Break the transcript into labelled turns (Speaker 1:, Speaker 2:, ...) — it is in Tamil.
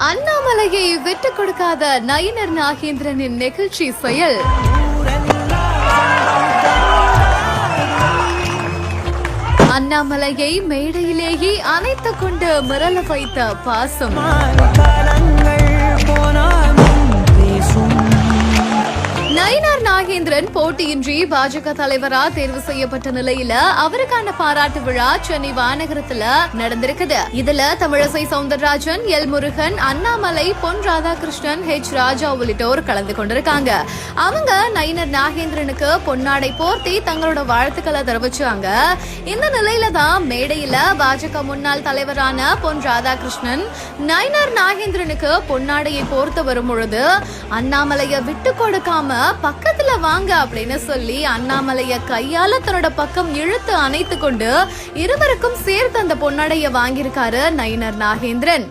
Speaker 1: அண்ணாமலையை விட்டுக் கொடுக்காத நயினர் நாகேந்திரனின் நெகிழ்ச்சி செயல். அண்ணாமலையை மேடையிலேயே அணைத்துக் கொண்டு மிரள வைத்த பாசம். நயினார் நாகேந்திரன் போட்டியின்றி பாஜக தலைவரா தேர்வு செய்யப்பட்ட நிலையில அவருக்கான பாராட்டு விழா சென்னை வானகரத்துல நடந்திருக்குது. இதுல தமிழிசை சவுந்தரராஜன், எல் முருகன், அண்ணாமலை, பொன் ராதாகிருஷ்ணன், ஹெச் ராஜா உள்ளிட்டோர் கலந்து கொண்டிருக்காங்க. அவங்க நயினார் நாகேந்திரனுக்கு பொன்னாடை போர்த்தி தங்களோட வாழ்த்துக்களை தெரிவிச்சாங்க. இந்த நிலையில தான் மேடையில பாஜக முன்னாள் தலைவரான பொன் ராதாகிருஷ்ணன் நயினார் நாகேந்திரனுக்கு பொன்னாடையை போர்த்து வரும் பொழுது அண்ணாமலைய விட்டு கொடுக்காம பக்கத்துல வாங்க அப்படின்னு சொல்லி அண்ணாமலைய கையால தன்னோட பக்கம் இழுத்து அணைத்து கொண்டு இருவருக்கும் சேர்த்து அந்த பொன்னாடைய வாங்கியிருக்காரு நயினார் நாகேந்திரன்.